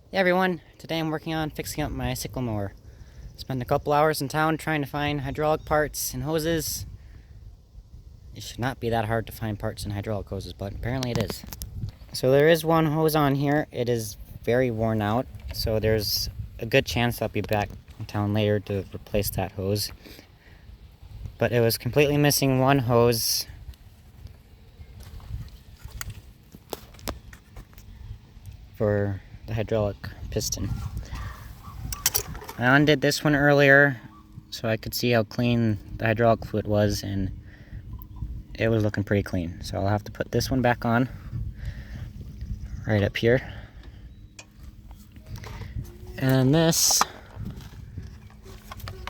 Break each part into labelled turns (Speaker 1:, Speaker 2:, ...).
Speaker 1: Hey everyone, today I'm working on fixing up my sickle mower. Spent a couple hours in town trying to find hydraulic parts and hoses. It should not be that hard to find parts in hydraulic hoses, but apparently it is. So there is one hose on here. It is very worn out, so there's a good chance I'll be back in town later to replace that hose. But it was completely missing one hose. For the hydraulic piston. I undid this one earlier so I could see how clean the hydraulic fluid was, and it was looking pretty clean. So I'll have to put this one back on right up here. And this,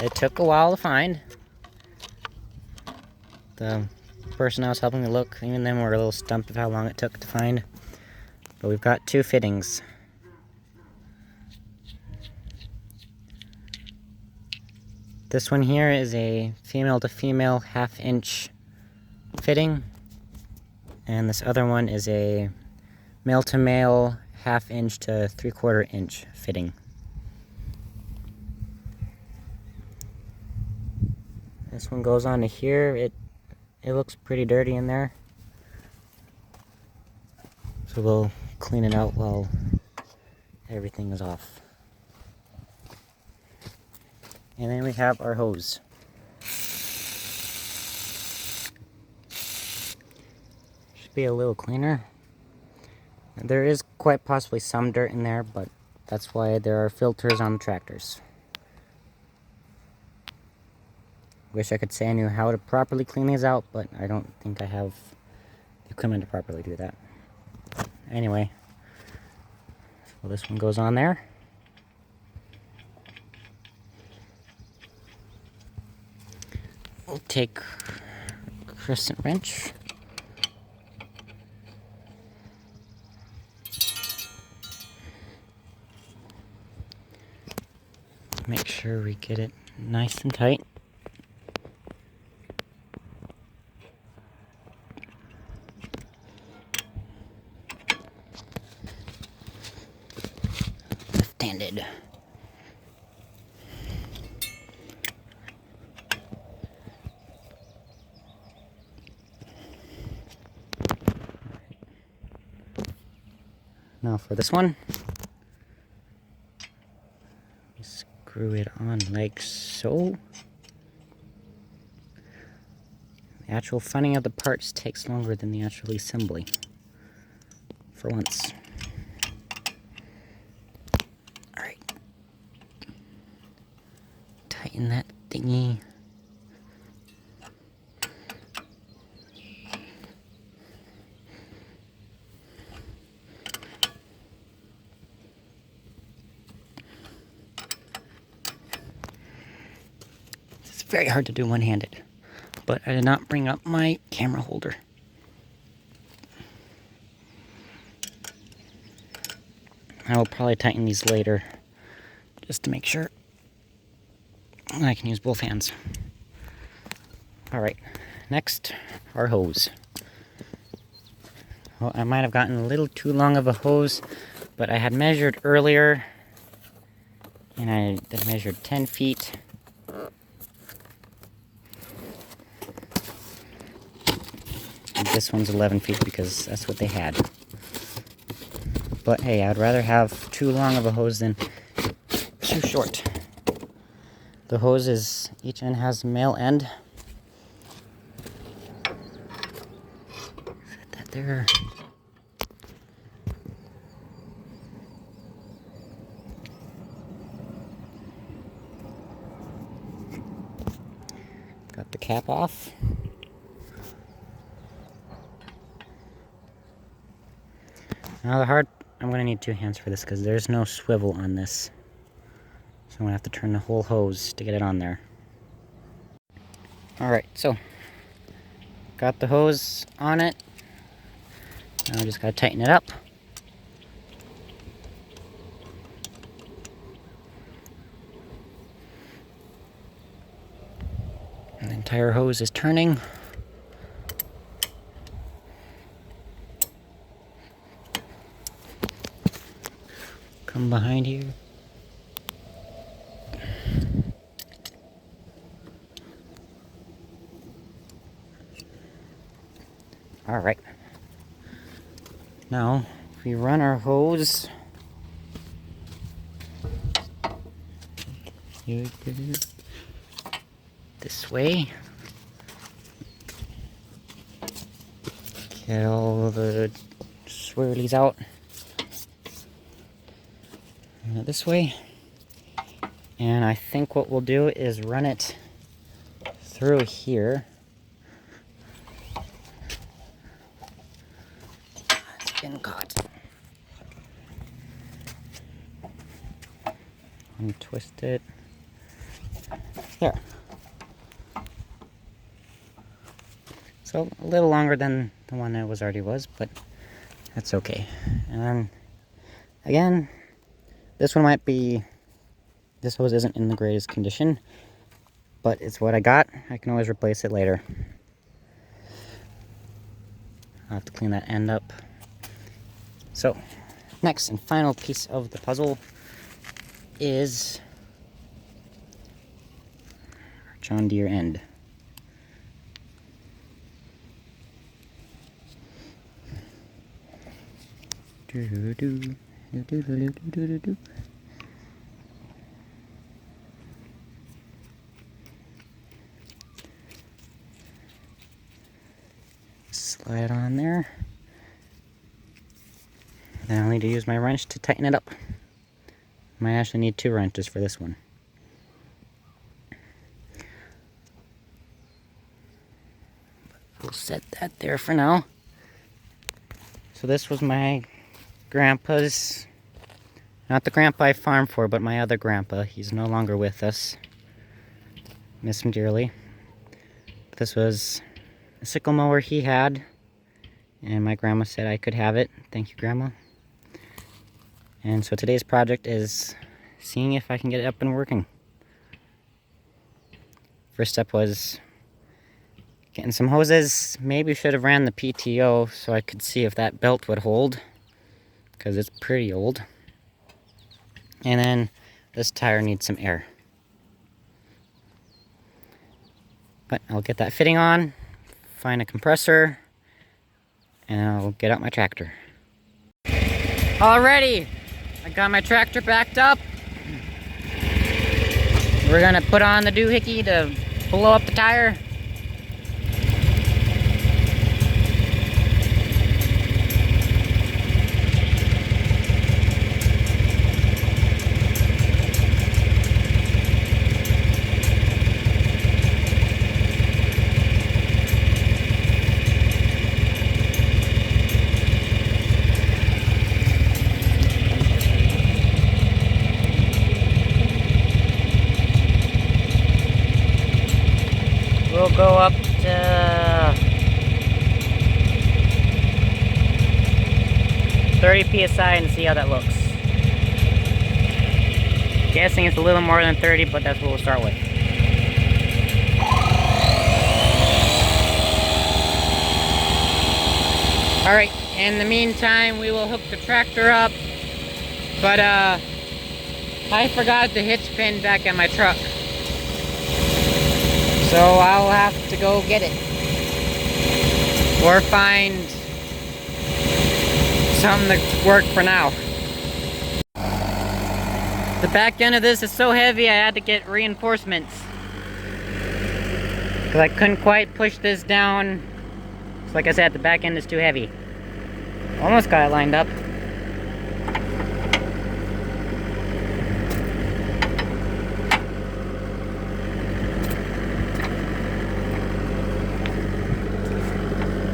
Speaker 1: it took a while to find. The person I was helping me look, even them were a little stumped of how long it took to find. But we've got two fittings. This one here is a female to female 1/2 inch fitting, and this other one is a male to male 1/2 inch to 3/4 inch fitting. This one goes on to here. It looks pretty dirty in there, so we'll clean it out while everything is off. And then we have our hose. Should be a little cleaner. There is quite possibly some dirt in there, but that's why there are filters on the tractors. Wish I could say I knew how to properly clean these out, but I don't think I have the equipment to properly do that. Anyway, so this one goes on there. We'll take a crescent wrench. Make sure we get it nice and tight. Left-handed. Now for this one, we screw it on like so. The actual finding of the parts takes longer than the actual assembly, for once. Alright. Tighten that thingy. It's very hard to do one-handed, but I did not bring up my camera holder. I will probably tighten these later, just to make sure I can use both hands. Alright, next, our hose. Well, I might have gotten a little too long of a hose, but I had measured earlier, and I had measured 10 feet. And this one's 11 feet because that's what they had. But hey, I'd rather have too long of a hose than too short. The hose is, each end has a male end. Set that there. Got the cap off. Now I'm going to need two hands for this because there's no swivel on this. So I'm going to have to turn the whole hose to get it on there. Alright, so got the hose on it. Now I just got to tighten it up. And the entire hose is turning. Come behind here. Alright. Now, if we run our hose this way, get all the swirlies out. This way. And I think what we'll do is run it through here. It's getting caught. And twist it. There. So a little longer than the one that already was, but that's okay. And then again, this one might be, this hose isn't in the greatest condition, but it's what I got. I can always replace it later. I'll have to clean that end up. So, next and final piece of the puzzle is our John Deere end. Slide on there. Then I'll need to use my wrench to tighten it up. Might actually need 2 wrenches for this one. We'll set that there for now. So this was my grandpa's, not the grandpa I farmed for, but my other grandpa. He's no longer with us. Miss him dearly. But this was a sickle mower he had, and my grandma said I could have it. Thank you, Grandma. And so today's project is seeing if I can get it up and working. First step was getting some hoses. Maybe should have ran the PTO so I could see if that belt would hold, because it's pretty old. And then this tire needs some air. But I'll get that fitting on, find a compressor, and I'll get out my tractor. Alrighty, I got my tractor backed up. We're gonna put on the doohickey to blow up the tire. We'll go up to 30 psi and see how that looks. Guessing it's a little more than 30, but that's what we'll start with. Alright, in the meantime, we will hook the tractor up, but I forgot the hitch pin back at my truck. So I'll have to go get it. Or find something to work for now. The back end of this is so heavy I had to get reinforcements. Because I couldn't quite push this down. So like I said, the back end is too heavy. Almost got it lined up.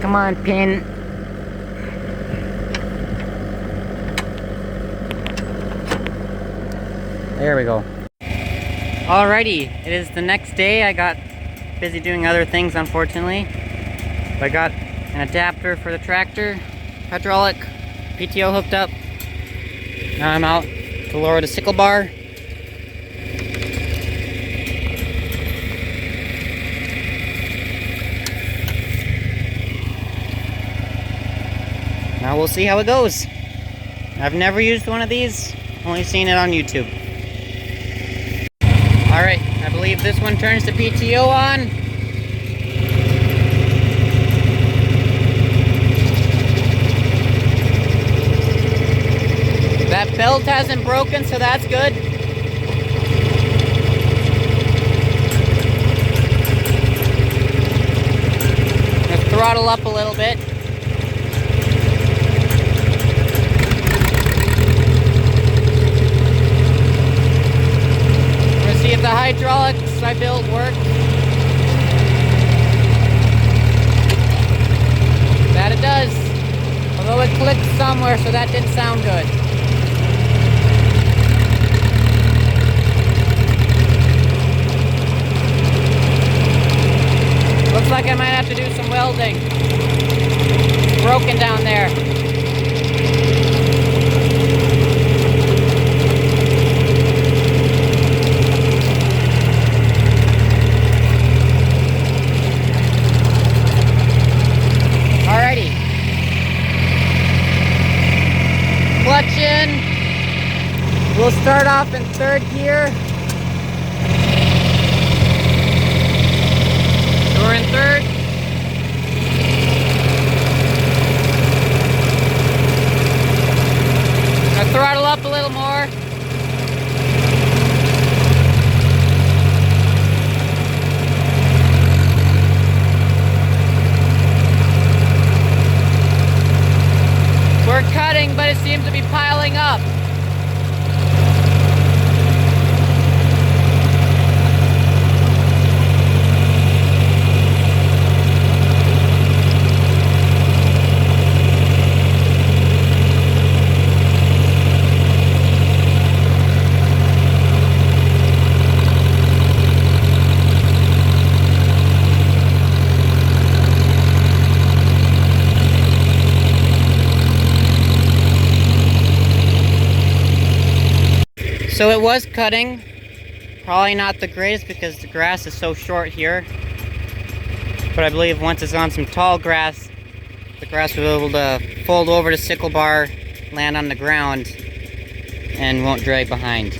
Speaker 1: Come on, pin. There we go. Alrighty, it is the next day. I got busy doing other things, unfortunately. But I got an adapter for the tractor, hydraulic, PTO hooked up. Now I'm out to lower the sickle bar. Now we'll see how it goes. I've never used one of these. Only seen it on YouTube. Alright, I believe this one turns the PTO on. That belt hasn't broken, so that's good. Let's throttle up a little bit. See if the hydraulics I built work. That it does. Although it clicked somewhere, so that didn't sound good. Looks like I might have to do some welding. It's broken down there. Alrighty. Clutch in. We'll start off in third gear. So we're in third. Now throttle up a little more. We're cutting, but it seems to be piling up. So it was cutting, probably not the greatest because the grass is so short here. But I believe once it's on some tall grass, the grass will be able to fold over the sickle bar, land on the ground, and won't drag behind.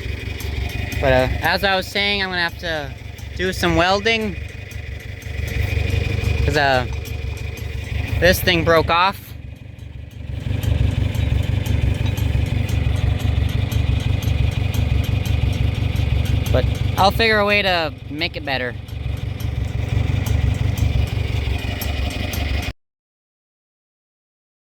Speaker 1: But as I was saying, I'm gonna have to do some welding because this thing broke off. But I'll figure a way to make it better.